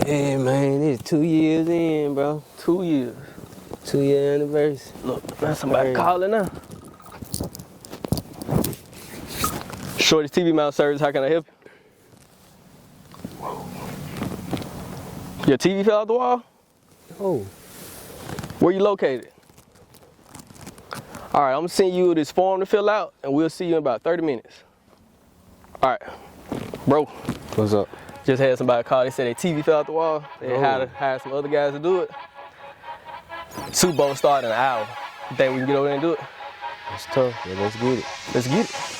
Yeah, man, it's 2 years in, bro. 2 years. 2-year anniversary. Look, now somebody calling now. Shortys TV mount service, how can I help you? Your TV fell out the wall? Oh. Where you located? All right, I'm gonna send you this form to fill out, and we'll see you in about 30 minutes. All right, bro. What's up? Just had somebody call. They said their TV fell out the wall. They had to hire some other guys to do it. Super Bowl start in an hour. You think we can get over there and do it? It's tough, but let's get it. Let's get it.